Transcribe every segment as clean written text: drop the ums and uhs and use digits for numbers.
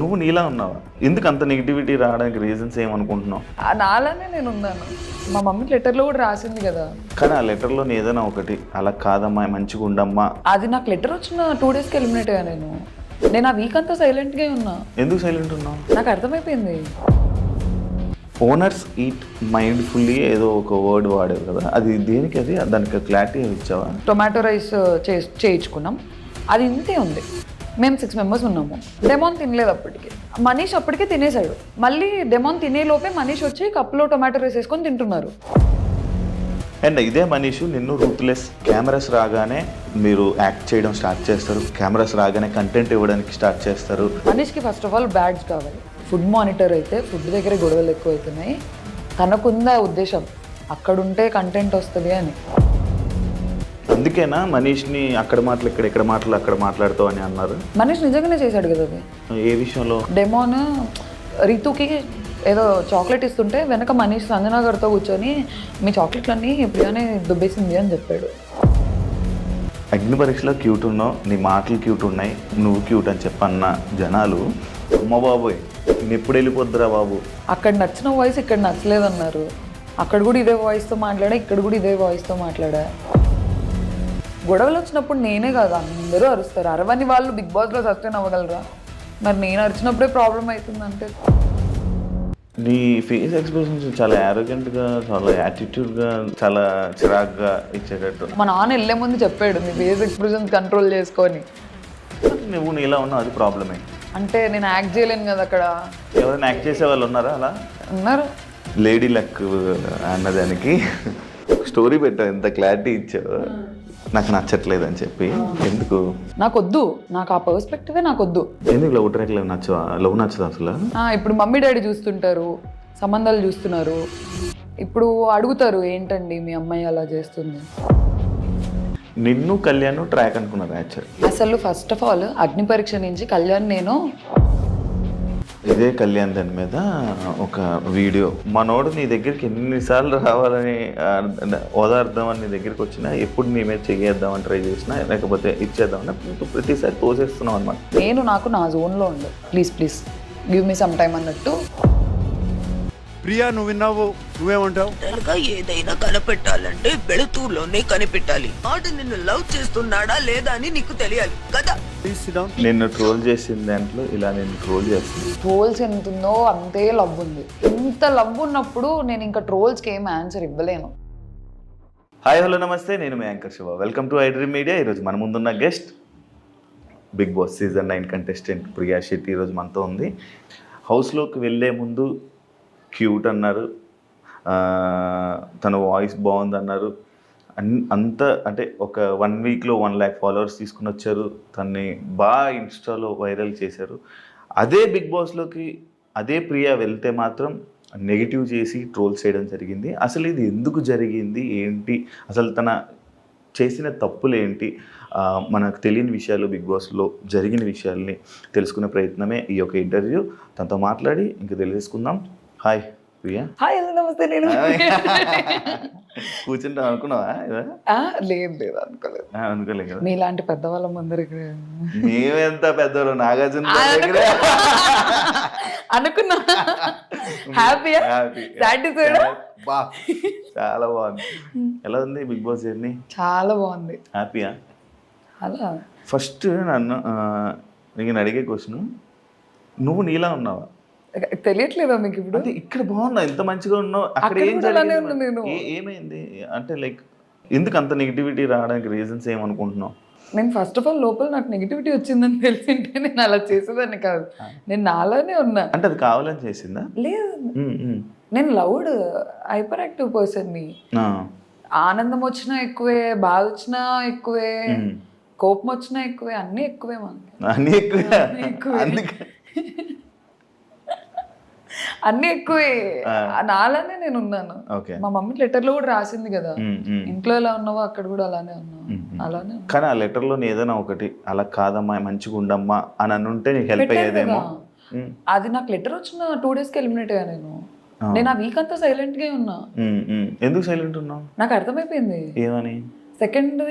నువ్వు నీలా ఉన్నావా? ఎందుకు అంత నెగిటివిటీ రావడానికి రీజన్స్ ఏమనుకుంటున్నావు? నాలానే నేను ఉన్నాను. మా మమ్మీ లెటర్లో కూడా రాసింది కదా. కానీ ఆ లెటర్లో ఏదైనా ఒకటి అలా కాదమ్మా, మంచిగా ఉండమ్మా. అది నాకు లెటర్ వచ్చిన 2 డేస్కి ఎలిమినేట్ అయ్యా నేను ఆ వీక్ అంతా సైలెంట్గా ఉన్నా. ఎందుకు సైలెంట్ ఉన్నావు? నాకు అర్థమైపోయింది. ఓనర్స్ ఈట్ మైండ్ఫుల్లీ ఏదో ఒక వర్డ్ వాడేది కదా, అది దేనికి? అది దానికి క్లారిటీ ఇచ్చావా? టొమాటో రైస్ చేయించుకున్నాం, అది ఇంతే ఉంది. మేము 6 మెంబర్స్ ఉన్నాము. డెమోన్ తినలేదు అప్పటికి. మనీష్ అప్పటికే తినేశాడు. మళ్ళీ డెమోన్ తినేలోపే మనీష్ వచ్చి కప్పులో టొమాటో రైస్ వేసుకొని తింటున్నారు. అండ్ ఇదే మనీష్ నిన్ను రూత్లెస్, కెమెరాస్ రాగానే మీరు యాక్ట్ చేయడం స్టార్ట్ చేస్తారు, కెమెరాస్ రాగానే కంటెంట్ ఇవ్వడానికి స్టార్ట్ చేస్తారు. మనీష్కి ఫస్ట్ ఆఫ్ ఆల్ బ్యాడ్స్ కావాలి. ఫుడ్ మానిటర్ అయితే ఫుడ్ దగ్గర గొడవలు ఎక్కువ అవుతున్నాయి. తనకుందా ఉద్దేశం అక్కడుంటే కంటెంట్ వస్తుంది అని. అందుకేనా మనీష్ని అక్కడ మాటలు ఇక్కడ మాటలు అక్కడ మాట్లాడుతావు అని అన్నారు? మనీష్ నిజంగానే చేశాడు కదా అది. ఏ విషయంలో? డెమోన్ రీతుకి ఏదో చాక్లెట్ ఇస్తుంటే వెనక మనీష్ సంజనా గారితో కూర్చొని మీ చాక్లెట్లన్నీ ప్రియానే దుబ్బేసింది అని చెప్పాడు. అగ్ని పరీక్షలో క్యూట్ ఉన్నావు, నీ మాటలు క్యూట్ ఉన్నాయి, నువ్వు క్యూట్ అని చెప్పన్న జనాలు అమ్మ బాబోయ్ నేను ఎప్పుడు వెళ్ళిపోద్దురా బాబు. అక్కడ నచ్చిన వాయిస్ ఇక్కడ నచ్చలేదన్నారు. అక్కడ కూడా ఇదే వాయిస్తో మాట్లాడా, ఇక్కడ కూడా ఇదే వాయిస్తో మాట్లాడా. గొడవలు వచ్చినప్పుడు నేనే కాదు అందరూ అరుస్తారు. అరవని వాళ్ళు బిగ్ బాస్లో సస్టైన్ అవ్వగలరా? మరి నేను అరిచినప్పుడే ప్రాబ్లం అవుతుందంటే. నీ ఫేస్ ఎక్స్ప్రెషన్స్ చాలా యారోగెంట్గా, చాలా యాటిట్యూడ్గా, చాలా చిరాగ్గా ఇచ్చేటట్టు. మా నాన్న వెళ్ళే ముందు చెప్పాడు మీ ఫేస్ ఎక్స్ప్రెషన్స్ కంట్రోల్ చేసుకొని. నువ్వు నీలా ఉన్నావు, అది ప్రాబ్లమే. అంటే నేను యాక్ట్ చేయలేను కదా అక్కడ. ఎవరైనా యాక్ట్ చేసే వాళ్ళు ఉన్నారా అలా? ఉన్నారు. లేడీ లక్ అన్నదానికి స్టోరీ పెట్టావు, ఎంత క్లారిటీ ఇచ్చావు. నాకు నచ్చట్లేదు అని చెప్పి. ఎందుకు? నాకొద్దు, నాకు ఆ పర్స్పెక్టివే నాకొద్దు. ఎందుకు లవ్ ట్రాక్ నచ్చవా? లవ్ నచ్చదు అసలు? ఇప్పుడు మమ్మీ డాడీ చూస్తుంటారు, సంబంధాలు చూస్తున్నారు. ఇప్పుడు అడుగుతారు ఏంటండి మీ అమ్మాయి అలా చేస్తుంది. నిన్ను కళ్యాణ్ ట్రాక్ అనుకున్నారు యాక్చువల్లీ. అసలు ఫస్ట్ ఆఫ్ ఆల్ అగ్ని పరీక్ష నుంచి కళ్యాణ్ నేను ఇదే కళ్యాణ్ దాని మీద ఒక వీడియో, మనోడు నీ దగ్గరికి ఎన్నిసార్లు రావాలని ఓదార్దామని నీ దగ్గరికి వచ్చినా, ఎప్పుడు నీ మీద చెయ్యేద్దామని ట్రై చేసినా, లేకపోతే ఇచ్చేద్దామని ప్రతిసారి తోసేస్తున్నావు అనమాట. నేను నాకు నా జోన్లో ఉండు, please please give me some time అన్నట్టు. ప్రియా నువ్వు విన్నావు, నువ్వేమంటావు? ఏదైనా కనిపెట్టాలంటే వెళుతూలోనే కనిపెట్టాలి. వాడు నిన్ను లవ్ చేస్తున్నాడా లేదా అని నీకు తెలియాలి కదా. నిన్ను ట్రోల్ చేసిన దాంట్లో ఇలా నేను ట్రోల్ చేస్తాను. ట్రోల్స్ ఎంత ఉందో అంతే లవ్ ఉంది. ఇంత లవ్ ఉన్నప్పుడు నేను ఇంకా ట్రోల్స్కి ఏం ఆన్సర్ ఇవ్వలేను. హాయ్ హలో నమస్తే, నేను మీ anchor Shiva. Welcome to iDream media. ఈరోజు మన ముందున్న guest big boss season 9 contestant Priya Shetty ఈరోజు మనతో ఉంది. హౌస్లోకి వెళ్ళే ముందు క్యూట్ అన్నారు, తన వాయిస్ బాగుంది అన్నారు. అంత అంటే ఒక 1 వీక్లో 1 lakh ఫాలోవర్స్ తీసుకుని వచ్చారు. తన్ని బాగా ఇన్స్టాలో వైరల్ చేశారు. అదే బిగ్ బాస్లోకి అదే ప్రియా వెళ్తే మాత్రం నెగిటివ్ చేసి ట్రోల్ చేయడం జరిగింది. అసలు ఇది ఎందుకు జరిగింది, ఏంటి అసలు తన చేసిన తప్పులు ఏంటి, మనకు తెలియని విషయాలు, బిగ్ బాస్లో జరిగిన విషయాల్ని తెలుసుకునే ప్రయత్నమే ఈ యొక్క ఇంటర్వ్యూ. తనతో మాట్లాడి ఇంక తెలియజేసుకుందాం. హాయ్ ప్రియా. హాయ్ నమస్తే. నేను కూర్చుంటాం అనుకున్నావా? లేదు లేదు అనుకోలేదు. అనుకోలేదు కదా. మీలాంటి పెద్దవాళ్ళ ముందరికి మేమెంత పెద్దవాళ్ళు, నాగార్జున అనుకున్నా. హ్యాపీయా? చాలా బాగుంది. ఎలా ఉంది బిగ్ బాస్ జర్నీ? చాలా బాగుంది. హ్యాపీయా? అలా ఫస్ట్ నన్ను నేను అడిగే క్వశ్చన్, నువ్వు నీలా ఉన్నావా? తెలియట్లేదా మీకు ఇప్పుడు? అంటే ఇక్కడ బాగున్నావు, ఎంత మంచిగా ఉన్నావు, అక్కడ ఏం జరిగింది, ఏమైంది అంటే లైక్ ఎందుకు అంత నెగిటివిటీ రావడానికి రీజన్స్ ఏమనుకుంటున్నావు? నేను ఫస్ట్ ఆఫ్ ఆల్ లోపల నాకు నెగిటివిటీ వచ్చిందని తెలిసింటే నేను అలా చేసేదాన్ని కాదు. నేను నాలానే ఉన్నా. అంటే అది కావాలని చేసిందా? లేదు, నేను లౌడ్ హైపర్ యాక్టివ్ పర్సన్ని. ఆనందం వచ్చినా ఎక్కువే, బాధ వచ్చినా ఎక్కువే, కోపం వచ్చినా ఎక్కువే, అన్నీ ఎక్కువే. మనకి అన్నీ ఎక్కువే, అన్ని ఎక్కువే. నాలానే నేను ఉన్నాను. మా మమ్మీ లెటర్లో కూడా రాసింది కదా, ఇంట్లో ఎలా ఉన్నావో అక్కడ కూడా అలానే ఉన్నావు, అలానే. కానీ ఆ లెటర్లో ఏదైనా ఒకటి అలా కాదమ్మా, మంచిగా ఉండమ్మా అని అనుంటే నీకు హెల్ప్ అయ్యేదేమో. అది నాకు లెటర్ వచ్చిన 2 డేస్కి ఎలిమినేట్ అయ్యా నేను ఆ వీక్ అంతా సైలెంట్గా ఉన్నా. ఎందుకు సైలెంట్ ఉన్నావు? నాకు అర్థమైపోయింది. ఏమని? సెకండ్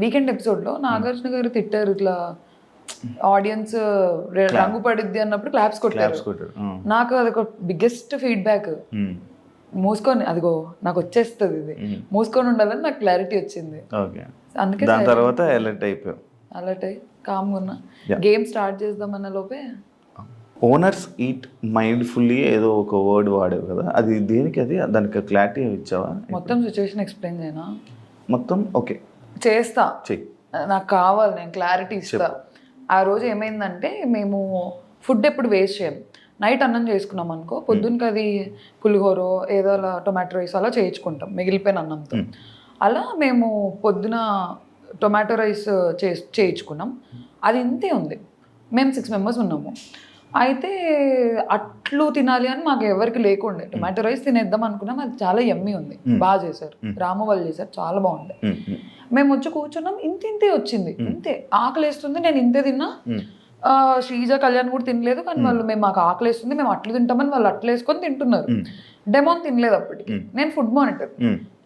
వీకెండ్ ఎపిసోడ్లో నాగార్జున గారు తిట్టారు, ఇట్లా ఆడియన్స్ రంగు పడిద్ది అన్నప్పుడు క్లాప్స్ కొట్టారు. నాకు అది ఒక బిగ్గెస్ట్ ఫీడ్బ్యాక్. మూసుకొని అదిగో నాకు వచ్చేస్తుంది ఇది, మూసుకొని ఉండాలని నాకు క్లారిటీ వచ్చింది. అందుకే దాని తర్వాత అలర్ట్ అయిపోయావు. అలర్ట్ అయ్యి కామ్గా ఉన్నా. గేమ్ స్టార్ట్ చేద్దామన్న లోపే ఓనర్స్ ఈట్ మైండ్ఫుల్లీ ఏదో ఒక వర్డ్ వాడేవు కదా, అది దేనికి? అది దానికి క్లారిటీ ఇచ్చావా? మొత్తం సిచ్యువేషన్ ఎక్స్ప్లెయిన్ చేయనా? మొత్తం ఓకే చేస్తా, చెయ్యి. నాకు కావాలి, నేను క్లారిటీ ఇస్తా. ఆ రోజు ఏమైందంటే మేము ఫుడ్ ఎప్పుడు వేస్ట్ చేయం. నైట్ అన్నం చేసుకున్నాం అనుకో, పొద్దున్నకి అది పులిహోరో ఏదో అలా టొమాటో రైస్ అలా చేయించుకుంటాం మిగిలిపోయిన అన్నంతో. అలా మేము పొద్దున టొమాటో రైస్ చేయించుకున్నాం. అది ఇంతే ఉంది. మేము 6 members ఉన్నాము. అయితే అట్లు తినాలి అని మాకు ఎవరికి లేకుండే. టొమాటో రైస్ తినేద్దాం అనుకున్నాం. అది చాలా యమ్మీ ఉంది, బాగా చేశారు, రాము వాళ్ళు చేశారు, చాలా బాగుండే. మేము వచ్చి కూర్చున్నాం, ఇంతే వచ్చింది, ఇంతే. ఆకలి వేస్తుంది, నేను ఇంతే తిన్నా. శ్రీజ కళ్యాణ్ కూడా తినలేదు, కానీ వాళ్ళు మేము మాకు ఆకలి వేస్తుంది మేము అట్లు తింటామని వాళ్ళు అట్లు వేసుకొని తింటున్నారు. డెమోన్ తినలేదు అప్పటికి. నేను ఫుడ్ మానిటర్.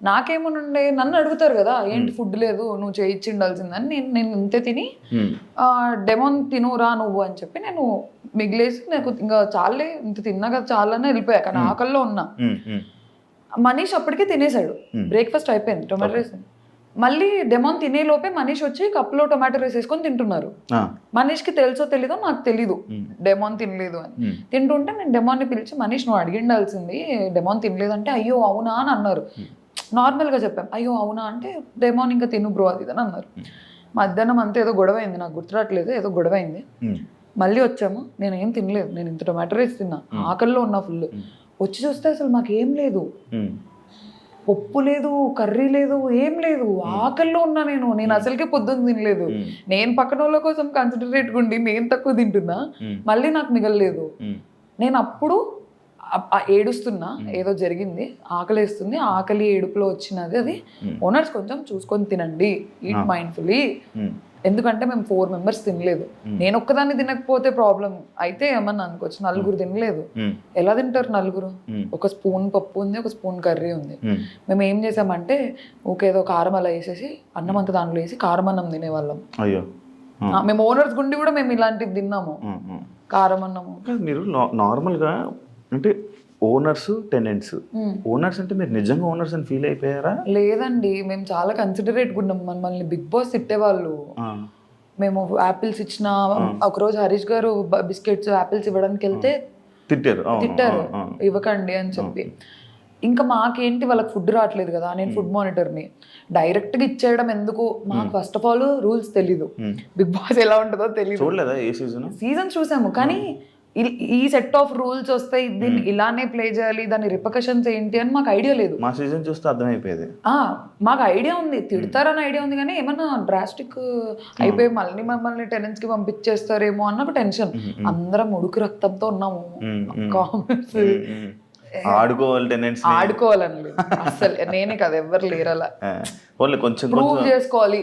నాకేమోనండే, నన్ను అడుగుతారు కదా ఏంటి ఫుడ్ లేదు నువ్వు చేయించి ఉండాల్సిందని. నేను ఇంతే తిని డెమోన్ తినురా నువ్వు అని చెప్పి నేను మిగిలేసి నాకు ఇంకా చాలే ఇంత తిన్నా కదా చాలని వెళ్ళిపోయా. కానీ ఆకల్లో ఉన్నా. మనీష్ అప్పటికే తినేసాడు, బ్రేక్ఫాస్ట్ అయిపోయింది, టొమాటో రైస్. మళ్ళీ డెమోన్ తినే లోపే మనీష్ వచ్చి కప్లో టొమాటో రైస్ వేసుకొని తింటున్నారు. మనీష్కి తెలుసో తెలీదో నాకు తెలీదు డెమోన్ తినలేదు అని. తింటుంటే నేను డెమోన్ని పిలిచి, మనీష్ నువ్వు అడిగిండాల్సింది డెమోన్ తినలేదు అంటే, అయ్యో అవునా అని అన్నారు. నార్మల్గా చెప్పాం, అయ్యో అవునా అంటే డెమోన్ ఇంకా తిను బ్రో అది అని అన్నారు. మధ్యాహ్నం అంతా ఏదో గొడవ అయింది, నాకు గుర్తురాట్లేదు, ఏదో గొడవ అయింది. మళ్ళీ వచ్చాము, నేను ఏం తినలేదు, నేను ఇంత టొమాటో రైస్ తిన్నా, ఆకల్లో ఉన్నా ఫుల్. వచ్చి చూస్తే అసలు మాకేం లేదు, పప్పు లేదు, కర్రీ లేదు, ఏం లేదు, ఆకల్లో ఉన్నా. నేను అసలుకే పొద్దున్న తినలేదు. నేను పక్కన వాళ్ళ కోసం కన్సిడరేట్గా ఉండి నేను తక్కువ తింటున్నా, మళ్ళీ నాకు మిగలలేదు. నేను అప్పుడు ఏడుస్తున్నా, ఏదో జరిగింది, ఆకలి వేస్తుంది, ఆకలి ఏడుపులో వచ్చినది అది. ఓనర్స్ కొంచెం చూసుకొని తినండి, ఈట్ మైండ్ఫుల్లీ. ఎందుకంటే మేము 4 members తినలేదు. నేను ఒక్కదాన్ని తినకపోతే ప్రాబ్లం అయితే ఏమన్నా అనుకోవచ్చు. 4 తినలేదు, ఎలా తింటారు 4? ఒక స్పూన్ పప్పు ఉంది, ఒక స్పూన్ కర్రీ ఉంది. మేము ఏం చేసామంటే ఊకేదో కారం అలా వేసేసి అన్నం అంతా దాంట్లో వేసి కారం అన్నం తినేవాళ్ళం. అయ్యో, మేము ఓనర్స్ గుండి కూడా మేము ఇలాంటివి తిన్నాము, కారం అన్నము. మీరు నార్మల్గా అంటే ఓనర్స్ టెనెంట్స్, ఓనర్స్ అంటే మీరు నిజంగా ఓనర్స్ అని ఫీల్ అయిపోయారా? లేదండి, మేము చాలా కన్సిడరేట్గా ఉన్నాం. మమ్మల్ని బిగ్ బాస్ తిట్టేవాళ్ళు. మేము యాపిల్స్ ఇచ్చిన ఒకరోజు హరీష్ గారు బిస్కెట్స్ యాపిల్స్ ఇవ్వడానికి వెళ్తే తిట్టారు, ఇవ్వకండి అని చెప్పి. ఇంకా మాకేంటి, వాళ్ళకి ఫుడ్ రావట్లేదు కదా, నేను ఫుడ్ మానిటర్ని, డైరెక్ట్గా ఇచ్చేయడం ఎందుకు? మాకు ఫస్ట్ ఆఫ్ ఆల్ రూల్స్ తెలీదు, బిగ్ బాస్ ఎలా ఉంటుందో తెలీదు. చూడలేదా ఏ సీజన్? చూసాము, కానీ ఈ సెట్ ఆఫ్ రూల్స్ వస్తాయి, దీన్ని ఇలానే ప్లే చేయాలి, దాని రిపర్కషన్స్ ఏంటి అని మాకు ఐడియా లేదు. మా సీజన్ చూస్తే అర్థమైపోయేది. మాకు ఐడియా ఉంది, తిడతారని ఐడియా ఉంది, కానీ ఏమన్నా డ్రాస్టిక్ అయిపోయి మళ్ళీ మమ్మల్ని టెనెంట్స్ కి పంపించేస్తారేమో అన్న టెన్షన్. అందరం ఉడుకు రక్తంతో ఉన్నాము. కామెంట్స్ ఆడుకోవాలని లేదు అసలు, నేనే కదా, ఎవరు లేరు అలా. కొంచెం ప్రూవ్ చేసుకోవాలి,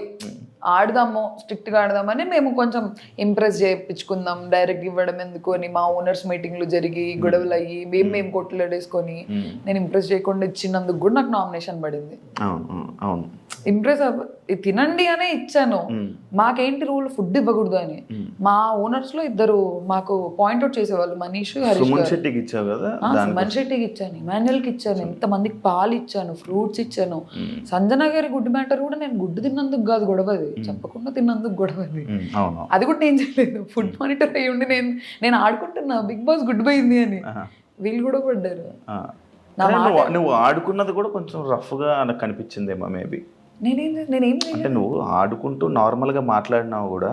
ఆడదాము, స్ట్రిక్ట్గా ఆడదామని మేము కొంచెం ఇంప్రెస్ చేయించుకుందాం. డైరెక్ట్ ఇవ్వడం ఎందుకు అని మా ఓనర్స్ మీటింగ్లు జరిగి గొడవలు అయ్యి మేము కొట్లాడేసుకొని నేను ఇంప్రెస్ చేయకుండా ఇచ్చినందుకు కూడా నాకు నామినేషన్ పడింది. ఇంప్రెస్ తినండి అనే ఇచ్చాను. మాకేంటి రూల్, ఫుడ్ ఇవ్వకూడదు అని. మా ఓనర్స్ లో 2 మాకు పాయింట్అవుట్ చేసేవాళ్ళు, మనీష్, హరీష్. సుమన్ శెట్టికి ఇచ్చాను, ఇమాన్యుయల్కి ఇచ్చాను, ఎంతమందికి పాలు ఇచ్చాను, ఫ్రూట్స్ ఇచ్చాను. సంజన గారి గుడ్ మ్యాటర్ కూడా నేను గుడ్డు తిన్నందుకు కాదు గొడవది, చెప్పకుండా తిన్నందుకు గొడవది. అది కూడా నేను చేయలేదు. ఫుడ్ మానిటర్ అయ్యి ఉండి నేను ఆడుకుంటున్నా బిగ్ బాస్ గుడ్ పోయింది అని, వీళ్ళు కూడా పడ్డారు. నువ్వు ఆడుకున్నది కూడా కొంచెం రఫ్ గా నాకు కనిపించిందేమో మేబీ. నేనేం అంటే నువ్వు ఆడుకుంటూ నార్మల్గా మాట్లాడినావు కూడా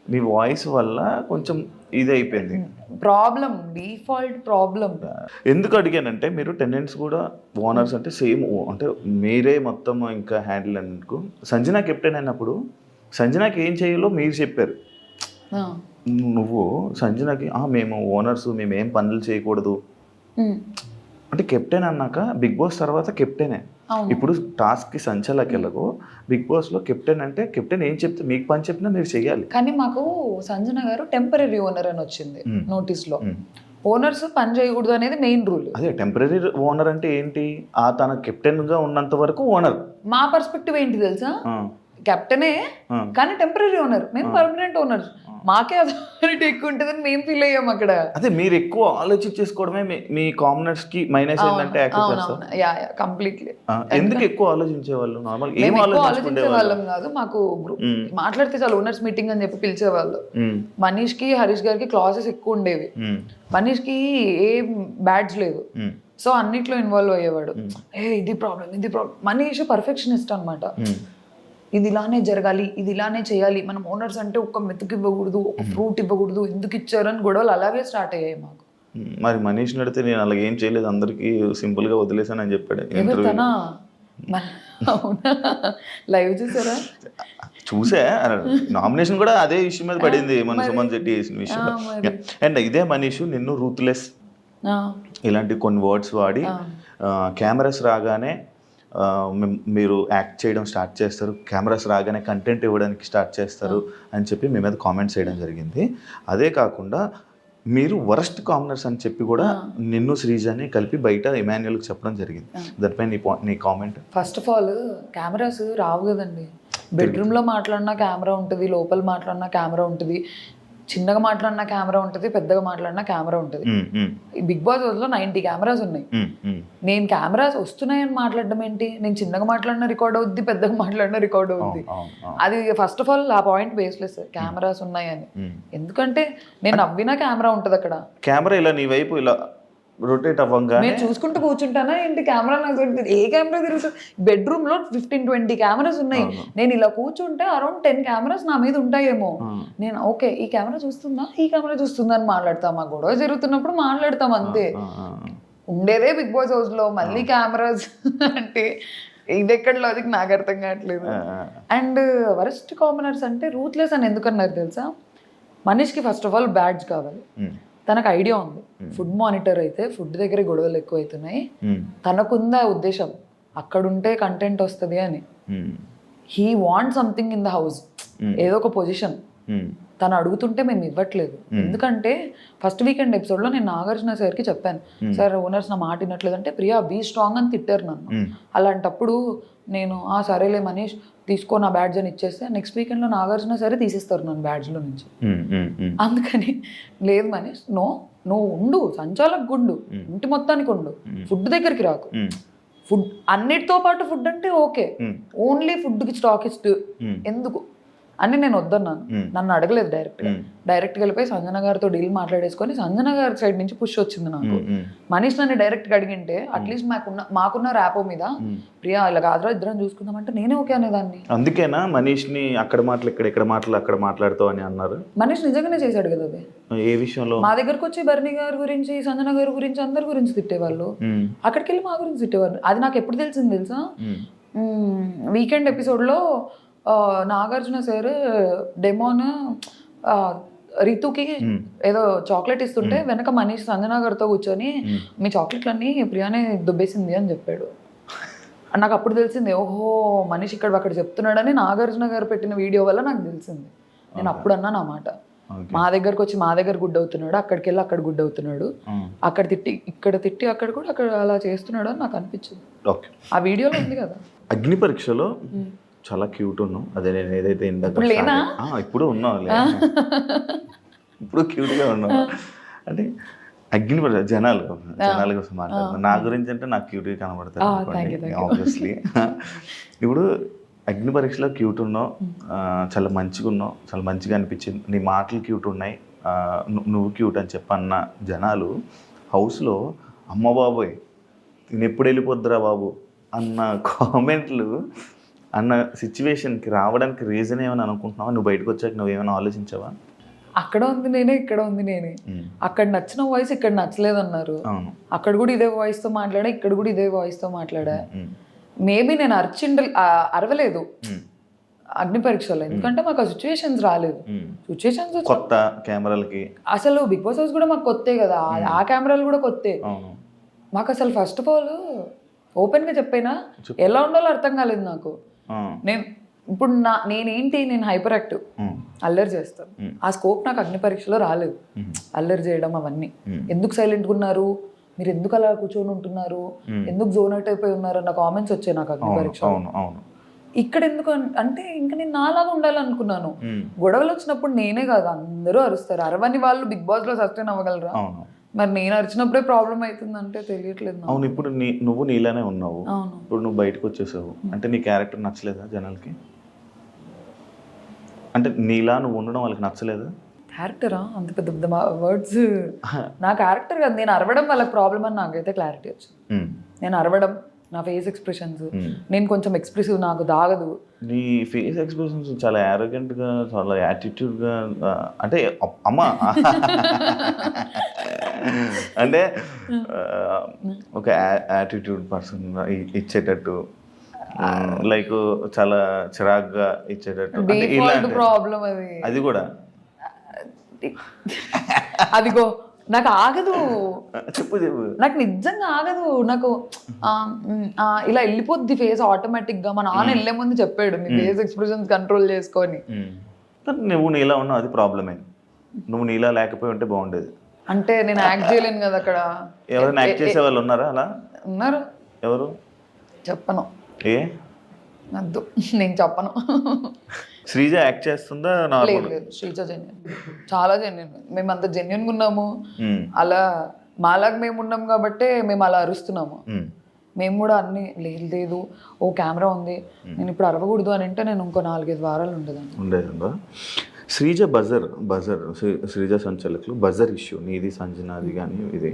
మీ వాయిస్ వల్ల కొంచెం ఇది అయిపోయింది ప్రాబ్లం, డిఫాల్ట్ ప్రాబ్లం. ఎందుకు అడిగానంటే మీరు టెనెంట్స్ కూడా ఓనర్స్ అంటే సేమ్, అంటే మీరే మొత్తం ఇంకా హ్యాండిల్ అందుకు. సంజన కెప్టెన్ అయినప్పుడు సంజనాకి ఏం చేయాలో మీరు చెప్పారు. నువ్వు సంజనకి మేము ఓనర్స్, మేము ఏం పనులు చేయకూడదు అంటే, కెప్టెన్ అన్నాక బిగ్ బాస్ తర్వాత కెప్టెనే. ఇప్పుడు టాస్క్ కి సంచలకి వెళ్ళకు, బిగ్ బాస్ లో కెప్టెన్ అంటే కెప్టెన్ ఏం చెప్తే మీకు పని చెప్పినా మీరు చెయ్యాలి. కానీ మాకు సంజన గారు టెంపరీ ఓనర్ అని వచ్చింది నోటీస్ లో. ఓనర్స్ పని చేయకూడదు అనేది మెయిన్ రూల్. అదే టెంపరీ ఓనర్ అంటే ఏంటి, తన కెప్టెన్ గా ఉన్నంత వరకు ఓనర్. మా పర్స్పెక్టివ్ ఏంటి తెలుసా, కెప్టెనే కానీ టెంపరీ ఓనర్, మేము పర్మనెంట్ ఓనర్. మాకే అథారిటీ ఎక్కువ ఉంటుందని మేము ఫీల్ అయ్యాం అక్కడ. అదే మీరు ఎక్కువ ఆలోచించేసుకోవడమే మీ కామనర్స్ కి మైనస్ ఏంటంటే యాక్సెప్ట్ చేస్తారు. Yeah completely. ఎందుకు ఎక్కువ ఆలోచించేవాళ్ళు? నార్మల్ ఏం మేము ఎక్కువ ఆలోచించుకునే ఆలోచించే వాళ్ళం కాదు, మాకు మాట్లాడితే చాలు ఓనర్స్ మీటింగ్ అని చెప్పి పిలిచేవాళ్ళు. మనీష్ కి హరీష్ గారికి క్లాసెస్ ఎక్కువ ఉండేవి, మనీష్ కి ఏం బ్యాడ్జ్ లేదు, సో అన్నిట్లో ఇన్వాల్వ్ అయ్యేవాడు. ఇది ప్రాబ్లం. మనీష్ పర్ఫెక్షనిస్ట్ అనమాట. ఇది ఇలానే జరగాలి, ఇది ఇలానే చేయాలి, మనం ఓనర్స్ అంటే ఒక మెతుకు ఇవ్వకూడదు, ఒక ఫ్రూట్ ఇవ్వకూడదు, ఎందుకు ఇచ్చారని గొడవలు అలాగే స్టార్ట్ అయ్యాయి మాకు. మరి మనీష్ నడితే నేను అలాగే ఏం చేయలేదు, అందరికి సింపుల్ గా వదిలేసాను అని చెప్పాడు. అవునా, లైవ్ చూసారా? చూసా, నామినేషన్ కూడా అదే విషయం మీద పడింది, మన సుమన్ శెట్టి చేసిన విషయం. అండ్ ఇదే మనీష్ నిన్ను రూత్లెస్ ఇలాంటి కొన్ని వర్డ్స్ వాడి కెమెరాస్ రాగానే మీరు యాక్ట్ చేయడం స్టార్ట్ చేస్తారు, కెమెరాస్ రాగానే కంటెంట్ ఇవ్వడానికి స్టార్ట్ చేస్తారు అని చెప్పి మీ మీద కామెంట్స్ చేయడం జరిగింది. అదే కాకుండా మీరు వరస్ట్ కామనర్స్ అని చెప్పి కూడా నిన్ను శ్రీజాని కలిపి బయట ఇమాన్యుయల్కి చెప్పడం జరిగింది. దానిపై నీ comment? First of all cameras రావు కదండి. బెడ్రూమ్లో మాట్లాడినా కెమెరా ఉంటుంది, లోపల మాట్లాడినా కెమెరా ఉంటుంది, చిన్నగా మాట్లాడినా కెమెరా ఉంటుంది, పెద్దగా మాట్లాడినా కెమెరా ఉంటుంది. ఈ బిగ్ బాస్ లో 90 కెమెరాస్ ఉన్నాయి. నేను కెమెరాస్ వస్తున్నాయని మాట్లాడడం ఏంటి? నేను చిన్నగా మాట్లాడినా రికార్డ్ అవుద్ది, పెద్దగా మాట్లాడినా రికార్డ్ అవుద్ది. అది ఫస్ట్ ఆఫ్ ఆల్ ఆ పాయింట్ బేస్లెస్, కెమెరాస్ ఉన్నాయని. ఎందుకంటే నేను నవ్వినా కెమెరా ఉంటుంది అక్కడ. కెమెరా ఇలా నీ వైపు ఇలా రొటేట్ అవ్వగానే నేను చూసుకుంటూ కూర్చుంటానా ఏంటి? కెమెరా నాకు దొరుకుతుంది. ఏ కెమెరా తిరుగుతుంది? బెడ్రూమ్ లో 15-20 కెమెరాస్ ఉన్నాయి. నేను ఇలా కూర్చుంటే అరౌండ్ 10 కెమెరాస్ నా మీద ఉంటాయేమో. నేను ఓకే ఈ కెమెరా చూస్తుందా, ఈ కెమెరా చూస్తుందా అని మాట్లాడతాం. ఆ గొడవ జరుగుతున్నప్పుడు మాట్లాడతాం అంతే. ఉండేదే బిగ్ బాస్ హౌస్ లో, మళ్ళీ కెమెరాస్ అంటే ఇది ఎక్కడ లాజిక్ నాకు అర్థం కావట్లేదు. అండ్ వరస్ట్ కామనర్స్ అంటే రూత్లెస్ అని ఎందుకన్నారు తెలుసా? మనీష్కి ఫస్ట్ ఆఫ్ ఆల్ బ్యాడ్జ్ కావాలి. తనకు ఐడియా ఉంది, ఫుడ్ మానిటర్ అయితే ఫుడ్ దగ్గర గొడవలు ఎక్కువ అవుతున్నాయి, తనకుందా ఉద్దేశం అక్కడుంటే కంటెంట్ వస్తుంది అని. He want something in the house, ఏదో ఒక పొజిషన్. తను అడుగుతుంటే మేము ఇవ్వట్లేదు. ఎందుకంటే ఫస్ట్ వీకెండ్ ఎపిసోడ్లో నేను నాగార్జున సార్కి చెప్పాను, సార్ ఓనర్స్ నా మాట వినట్లేదంటే ప్రియా బీ స్ట్రాంగ్ అని తిట్టారు నన్ను. అలాంటప్పుడు నేను సరేలే మనీష్ తీసుకో నా బ్యాడ్జ్ అని ఇచ్చేస్తే నెక్స్ట్ వీకెండ్లో నాగార్జున సరే తీసేస్తారు నన్ను బ్యాడ్జ్లో నుంచి. అందుకని లేదు మనీష్, నువ్వు ఉండు, సంచాలకు గుండు, ఇంటి మొత్తానికి ఉండు, ఫుడ్ దగ్గరికి రాకు. ఫుడ్ అన్నిటితో పాటు ఫుడ్ అంటే ఓకే, ఓన్లీ ఫుడ్కి స్టాకిస్ట్ ఎందుకు అని నేను వద్దన్నాను. నన్ను అడగలేదు డైరెక్ట్గా వెళ్ళిపోయి సంజన గారితో డీల్ మాట్లాడేసుకొని సంజన గారి సైడ్ నుంచి పుష్ వచ్చింది నాకు. మనీష్ నన్ను డైరెక్ట్గా అడిగింటే అట్లీస్ట్ మాకున్న ర్యాపో మీద ప్రియా ఇలా కాదురా ఇద్దరం చూసుకుందామంటే నేనే ఓకే అనేదాన్ని. అందుకేనా మనీష్ని అక్కడ మాటలు ఇక్కడ మాటలు అక్కడ మాట్లాడుతావు అని అన్నారు? మనీష్ నిజంగానే చేశాడు కదా అది. ఏ విషయంలో? మా దగ్గరకు వచ్చి బర్నీ గారి గురించి, సంజన గారి గురించి, అందరి గురించి తిట్టేవాళ్ళు. అక్కడికి వెళ్ళి మా గురించి తిట్టేవాళ్ళు. అది నాకు ఎప్పుడు తెలిసింది తెలుసా? వీకెండ్ ఎపిసోడ్లో నాగార్జున సార్ డెమోన్ రితుకి ఏదో చాక్లెట్ ఇస్తుంటే వెనక మనీష్ సంజన గారితో కూర్చొని మీ చాక్లెట్లన్నీ ప్రియానే దుబ్బేసింది అని చెప్పాడు. నాకు అప్పుడు తెలిసింది, ఓహో మనీష్ ఇక్కడ అక్కడ చెప్తున్నాడని నాగార్జున గారు పెట్టిన వీడియో వల్ల నాకు తెలిసింది. నేను అప్పుడు అన్నా నా మాట, మా దగ్గరకు వచ్చి మా దగ్గర గుడ్ అవుతున్నాడు, అక్కడికి వెళ్ళి అక్కడ గుడ్ అవుతున్నాడు, అక్కడ తిట్టి ఇక్కడ తిట్టి అక్కడ కూడా అక్కడ అలా చేస్తున్నాడు అని నాకు అనిపించింది. ఆ వీడియోలో ఉంది కదా. అగ్ని పరీక్షలో చాలా క్యూట్ ఉన్నావు. అదే నేను ఏదైతే ఇప్పుడు ఉన్నావు, ఇప్పుడు క్యూట్గా ఉన్నావు. అంటే అగ్ని పరీక్ష జనాల కోసం మాట్లాడుతున్నాను. నా గురించి అంటే నాకు క్యూట్గా కనబడతారు ఆబ్వియస్లీ. ఇప్పుడు అగ్ని పరీక్షలో క్యూట్ ఉన్నావు, చాలా మంచిగా ఉన్నావు, చాలా మంచిగా అనిపించింది, నీ మాటలు క్యూట్ ఉన్నాయి, నువ్వు క్యూట్ అని చెప్పన్న జనాలు హౌస్లో అమ్మ బాబోయ్ నేను ఎప్పుడు వెళ్ళిపోద్దురా బాబు అన్న కామెంట్లు అన్న సిచ్యువేషన్కి రావడానికి రీజన్ ఏమని అనుకుంటున్నావా? నువ్వు బయటకు వచ్చాక నువ్వేమైనా ఆలోచించావా? అక్కడ ఉంది నేనే, ఇక్కడ ఉంది నేనే. అక్కడ నచ్చిన వాయిస్ ఇక్కడ నచ్చలేదన్నారు, అక్కడ కూడా ఇదే వాయిస్తో మాట్లాడా, ఇక్కడ కూడా ఇదే వాయిస్తో మాట్లాడా. మేబీ నేను అరవలేదు అగ్ని పరీక్షలో, ఎందుకంటే మాకు ఆ సిచ్యువేషన్స్ రాలేదు. సిచ్యువేషన్స్ కొత్త కెమెరాలకి అసలు బిగ్ బాస్ హౌస్ కూడా మాకు కొత్తే కదా, ఆ కెమెరాలు కూడా కొత్తే మాకు. అసలు ఫస్ట్ ఆఫ్ ఆల్ ఓపెన్గా చెప్పైనా ఎలా ఉండాలో అర్థం కాలేదు నాకు. నేను ఇప్పుడు నేను హైపర్ యాక్టివ్, అల్లరి చేస్తాను. ఆ స్కోప్ నాకు అగ్ని పరీక్షలో రాలేదు, అల్లరి చేయడం అవన్నీ. ఎందుకు సైలెంట్గా ఉన్నారు మీరు, ఎందుకు అలా కూర్చొని ఉంటున్నారు, ఎందుకు జోన్ అవుట్ అయిపోయి ఉన్నారు అన్న కామెంట్స్ వచ్చాయి నాకు అగ్ని పరీక్ష. ఇక్కడ ఎందుకు అంటే ఇంకా నేను నాలాగా ఉండాలనుకున్నాను. గొడవలు వచ్చినప్పుడు నేనే కాదు అందరూ అరుస్తారు. అరవని వాళ్ళు బిగ్ బాస్ లో సస్టైన్ అవ్వగలరా? అవును మరి నేను అరిచినప్పుడే ప్రాబ్లం అవుతుందంటే తెలియట్లేదు నాకు. అవును. ఇప్పుడు నువ్వు నీలానే ఉన్నావు, అవును. ఇప్పుడు నువ్వు బయటకు వచ్చేసావు అంటే నీ క్యారెక్టర్ నచ్చలేదా జనాలకి? అంటే నీలా నువ్వు ఉండడం వాళ్ళకి నచ్చలేదా? క్యారెక్టరా? అంత పెద్ద పెద్ద వర్డ్స్. నా క్యారెక్టర్ కదా, నేను అరవడం వాళ్ళకి ప్రాబ్లం అని నాకైతే క్లారిటీ వచ్చింది. నేను అరవడం, నా ఫేస్ ఎక్స్ప్రెషన్స్, నేను కొంచెం ఎక్స్ప్రెసివ్, నాకు దాగదు. నీ ఫేస్ ఎక్స్ప్రెషన్స్ చాలా యారోగెంట్ గా, చాలా యాటిట్యూడ్ గా, అంటే అమ్మ అంటే ఒక యాటిట్యూడ్ పర్సన్ ఇచ్చేటట్టు, లైక్ చాలా చిరాగ్గా ఇచ్చేటట్టు, అంటే ఇలాంటి ప్రాబ్లం అది కూడా అదిగో నాకు ఆగదు. చెప్పు చెప్పు. నాకు నిజంగా ఆగదు. నాకు ఇలా వెళ్ళిపోద్ది ఫేస్ ఆటోమేటిక్ గా. మా నాన్న వెళ్ళే ముందు చెప్పాడు, నీ ఫేస్ ఎక్స్ప్రెషన్స్ కంట్రోల్ చేసుకొని. నువ్వు నీలా ఉన్నావు, అది ప్రాబ్లమే. నువ్వు నీలా లేకపోయి ఉంటే బాగుండేది. అంటే నేను యాక్ట్ చేయలేను కదా అక్కడ. ఎవరైనా యాక్ట్ చేసే వాళ్ళు ఉన్నారా అలా? ఉన్నారు. ఎవరు? చెప్పను. ఏ వద్దు, నేను చెప్పను. శ్రీజ యాక్ట్ చేస్తుందా? లేదు లేదు, శ్రీజ జెన్యున్, చాలా జెన్యున్. మేము అంత జెన్యున్గా ఉన్నాము. అలా మాలాగా మేము ఉన్నాం కాబట్టి మేము అలా అరుస్తున్నాము. మేము కూడా అన్ని లేదు ఓ కెమెరా ఉంది, నేను ఇప్పుడు అరవకూడదు అని అంటే నేను ఇంకో 4-5 వారాలు ఉండేదా. శ్రీజ బజర్ శ్రీజ సంచలకులు బజర్ ఇష్యూ, నీది సంజనాది కానీ ఇది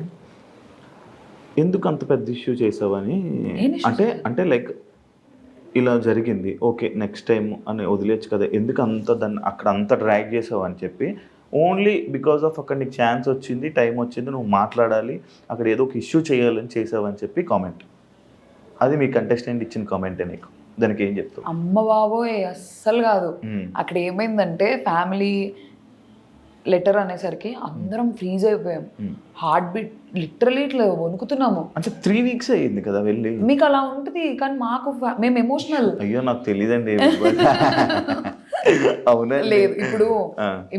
ఎందుకు అంత పెద్ద ఇష్యూ చేసావని? అంటే లైక్ ఇలా జరిగింది, ఓకే నెక్స్ట్ టైం అని వదిలేచ్చు కదా, ఎందుకు దాన్ని అక్కడ అంత డ్రాగ్ చేసావు అని చెప్పి, ఓన్లీ బికాస్ ఆఫ్ అక్కడ నీకు ఛాన్స్ వచ్చింది, టైం వచ్చింది, నువ్వు మాట్లాడాలి, అక్కడ ఏదో ఒక ఇష్యూ చేయాలని చేసావని చెప్పి కామెంట్. అది మీ కంటెస్టెంట్ ఇచ్చిన కామెంటే. నీకు దానికి ఏం చెప్తావు? అమ్మ బాబోయ్, అస్సలు కాదు. అక్కడ ఏమైందంటే ఫ్యామిలీ లెటర్ అనేసరికి అందరం ఫ్రీజ్ అయిపోయాం. హార్ట్ బీట్ లిటరలీ ఇట్లా వణుకుతున్నాము. అంటే 3 weeks అయ్యింది కదా వెళ్ళి. మీకు అలా ఉంటుంది కానీ మాకు మేము ఎమోషనల్. అయ్యో నాకు తెలియదండి. అవునా? లేదు, ఇప్పుడు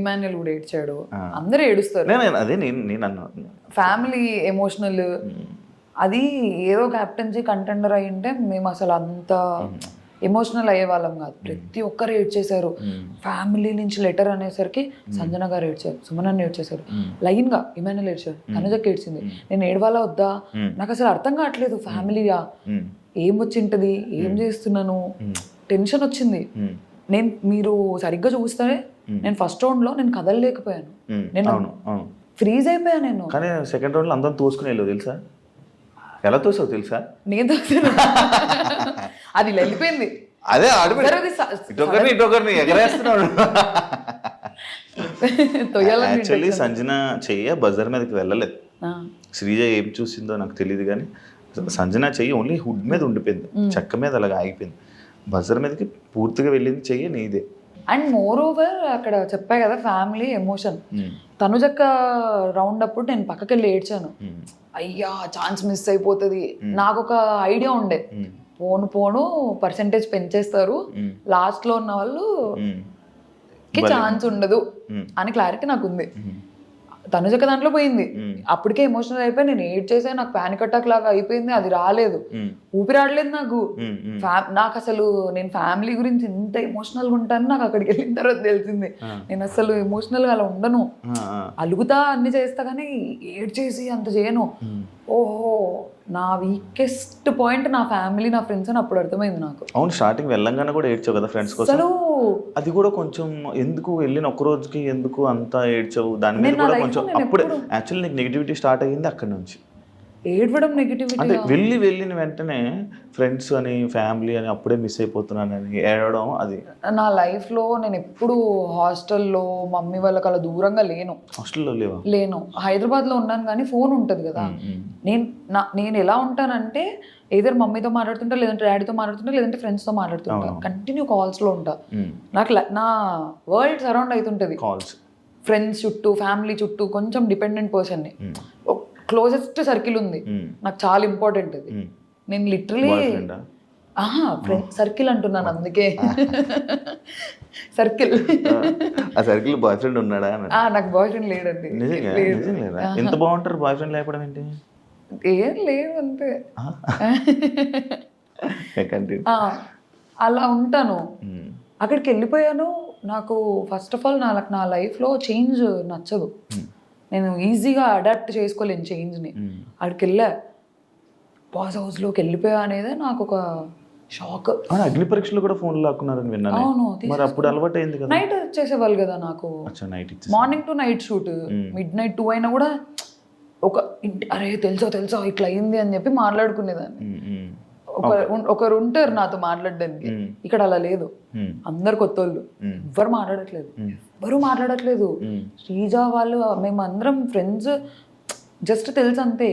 ఇమాన్యుల్ కూడా ఏడ్చాడు, అందరూ ఏడుస్తారు. అదే నేను అన్నా ఫ్యామిలీ ఎమోషనల్. అది ఏదో క్యాప్టెన్సీ కంటెండర్ అయ్యింటే మేము అసలు అంత ఎమోషనల్ అయ్యే వాళ్ళం కాదు. ప్రతి ఒక్కరు ఏడ్చేశారు. ఫ్యామిలీ నుంచి లెటర్ అనేసరికి సంజన గారు ఏడ్చారు, సుమన్ ఏడ్చేశారు, లైన్ గా ఇమాన్యుల్ ఏడ్చారు, తనుజకి ఏడ్చింది. నేను ఏడవాలా వద్దా నాకు అసలు అర్థం కావట్లేదు. ఫ్యామిలీగా ఏం వచ్చింటది, ఏం చేస్తున్నాను, టెన్షన్ వచ్చింది. మీరు సరిగ్గా చూస్తే నేను ఫస్ట్ రౌండ్ లో నేను కదలలేకపోయాను, నేను ఫ్రీజ్ అయిపోయాను. నేను కానీ సెకండ్ రౌండ్ లో అందరం తోసుకుని వెళ్ళావు తెలుసా? ఎలా తోసావు తెలుసా? నేను అది వెళ్ళిపోయింది. అదే ఇటొకరిని ఎగరేస్తున్నాడు. యాక్చువల్లీ సంజన చెయ్యి బజర్ మీదకి వెళ్ళలేదు. శ్రీజ ఏం చూసిందో నాకు తెలియదు కానీ సంజన చెయ్యి ఓన్లీ హుడ్ మీద ఉండిపోయింది, చెక్క మీద అలాగా ఆగిపోయింది. బజర్ మీదకి పూర్తిగా వెళ్ళింది చెయ్యి నీదే. అండ్ మోర్ ఓవర్ అక్కడ చెప్పా కదా ఫ్యామిలీ ఎమోషన్. తనుజక్క రౌండ్ అప్పుడు నేను పక్కకి వెళ్ళి ఏడ్చాను. అయ్యా ఛాన్స్ మిస్ అయిపోతుంది. నాకు ఒక ఐడియా ఉండే, పోను పర్సెంటేజ్ పెంచేస్తారు, లాస్ట్ లో ఉన్న వాళ్ళు ఛాన్స్ ఉండదు అని క్లారిటీ నాకు ఉంది. తనుజక దాంట్లో పోయింది, అప్పటికే ఎమోషనల్ అయిపోయి నేను ఏడ్ చేసా, నాకు పానిక్ అటాక్ లాగా అయిపోయింది, అది రాలేదు, ఊపిరాడలేదు నాకు. నాకు అసలు నేను ఫ్యామిలీ గురించి ఎంత ఎమోషనల్గా ఉంటాను నాకు అక్కడికి వెళ్ళిన తర్వాత తెలిసింది. నేను అసలు ఎమోషనల్గా అలా ఉండను, అలుగుతా అన్ని చేస్తా కానీ ఏడ్ చేసి అంత చేయను. ఓహో నా వీకెస్ట్ పాయింట్ నా ఫ్యామిలీ నా ఫ్రెండ్స్ అని అప్పుడు అర్థమైంది నాకు. అవును, స్టార్టింగ్ వెళ్ళంగానే కూడా ఏడ్చావు కదా ఫ్రెండ్స్ కోసం. అది కూడా కొంచెం ఎందుకు వెళ్ళిన ఒక్క రోజుకి ఎందుకు అంత ఏడ్చావు? దాని మీద కూడా కొంచెం అప్పుడే యాక్చువల్లీ నీకు నెగిటివిటీ స్టార్ట్ అయ్యింది అక్కడ నుంచి. ఏడవడం నెగిటివిటీ అంటే వెళ్ళిన వెంటనే ఫ్రెండ్స్ అని ఫ్యామిలీ అని అప్పుడే మిస్ అయిపోతున్నానని ఏడవడం. అది నా లైఫ్లో నేను ఎప్పుడు హాస్టల్లో మమ్మీ వాళ్ళకి అలా దూరంగా లేను. హాస్టల్లో లేను, హైదరాబాద్లో ఉన్నాను కానీ ఫోన్ ఉంటుంది కదా. నేను ఎలా ఉంటానంటే ఏదైనా మమ్మీతో మాట్లాడుతుంటా, లేదంటే డాడీతో మాట్లాడుతుంటా, లేదంటే ఫ్రెండ్స్తో మాట్లాడుతుంటా, కంటిన్యూ కాల్స్లో ఉంటా. నాకు నా వరల్డ్ సరౌండ్ అవుతుంటుంది, కాల్స్, ఫ్రెండ్స్ చుట్టూ, ఫ్యామిలీ చుట్టూ. కొంచెం డిపెండెంట్ పర్సన్ని, క్లోజెస్ట్ సర్కిల్ ఉంది నాకు, చాలా ఇంపార్టెంట్ అది. నేను లిటరలీ ఫ్రెండ్ సర్కిల్ అంటున్నాను అందుకే. సర్కిల్, ఆ సర్కిల్ బాయ్ ఫ్రెండ్ ఉన్నాడా? నాకు బాయ్ ఫ్రెండ్ లేడండి. ఎంత బాగుంటారు బాయ్ ఫ్రెండ్ లేకపోవడం ఏంటి? ఏం లేదు అంతే. అలా ఉంటాను. ఉమ్, అక్కడికి వెళ్ళిపోయాను. నాకు ఫస్ట్ ఆఫ్ ఆల్ నా లైఫ్లో చేంజ్ నచ్చదు. నేను ఈజీగా అడాప్ట్ చేసుకోలేను చేంజ్ని. అక్కడికి వెళ్ళా బాస్ హౌస్లోకి వెళ్ళిపోయా అనేది నాకు ఒక షాక్. అవును, అగ్ని పరీక్షలు కూడా ఫోన్ లాక్కున్నారని విన్నాను. అవును, మరి అప్పుడు అలవాటు అయింది కదా. నైట్ చేసేవాళ్ళు కదా నాకు, అచ్చా, night morning to night shoot, mid night 2 అయినా కూడా ఒక అరే తెలుసా ఇట్లా అయింది అని చెప్పి మాట్లాడుకునేదాన్ని. ఒకరు ఉంటారు నాతో మాట్లాడడానికి. ఇక్కడ అలా లేదు, అందరు కొత్త వాళ్ళు, ఎవ్వరు మాట్లాడట్లేదు. శ్రీజ వాళ్ళు మేము అందరం ఫ్రెండ్స్, జస్ట్ తెలుసు అంతే.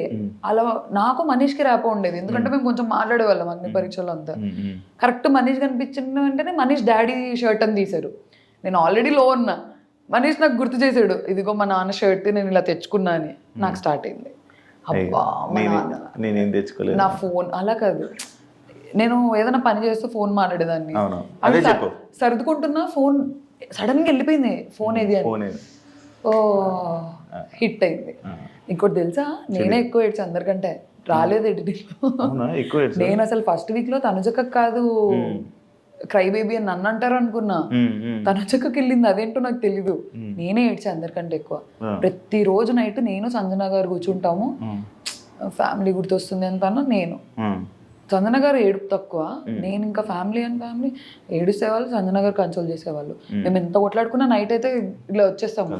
అలా నాకు మనీష్కి ర్యాపో ఉండేది, ఎందుకంటే మేము కొంచెం మాట్లాడేవాళ్ళం అగ్ని పరీక్షలు అంతా. కరెక్ట్ మనీష్ కనిపించిన వెంటనే మనీష్ డాడీ షర్ట్ అని తీశారు. నేను ఆల్రెడీ లో ఉన్నా, మనీష్ నాకు గుర్తు చేశాడు, ఇదిగో మా నాన్న షర్ట్ నేను ఇలా తెచ్చుకున్నా అని. నాకు స్టార్ట్ అయింది, అబ్బా మా నాన్న. నేనేం తెచ్చుకోలేదు. నా ఫోన్ అలా కాదు, నేను ఏదైనా పని చేస్తూ ఫోన్ మాట్లాడేదాన్ని. అదే చెప్పు. సర్దుకుంటున్నా, ఫోన్ సడన్ గా వెళ్ళిపోయింది, ఫోన్ ఏది అని. ఓ హిట్ అయింది. ఇంకోటి తెలుసా, నేనే ఎక్కువ ఏడ్చా అందరికంటే. రాలేదు ఎడిటింగ్. నేను అసలు ఫస్ట్ వీక్ లో తనుజక్క కాదు క్రై బేబీ అని నన్ను అంటారు అనుకున్నా. తనుజక్కకి వెళ్ళింది, అదేంటో నాకు తెలీదు. నేనే ఏడ్చా అందరికంటే ఎక్కువ. ప్రతిరోజు నైట్ నేను సంజన గారు కూర్చుంటాము, ఫ్యామిలీ గుర్తొస్తుంది అంటాను నేను. సంజన గారు ఏడుపు తక్కువ, నేను ఇంకా ఫ్యామిలీ ఏడుసేవాళ్ళు, సంజన గారు కన్సోల్ చేసేవాళ్ళు. మేము ఎంత కొట్లాడుకున్నా నైట్ అయితే ఇలా వచ్చేస్తాము.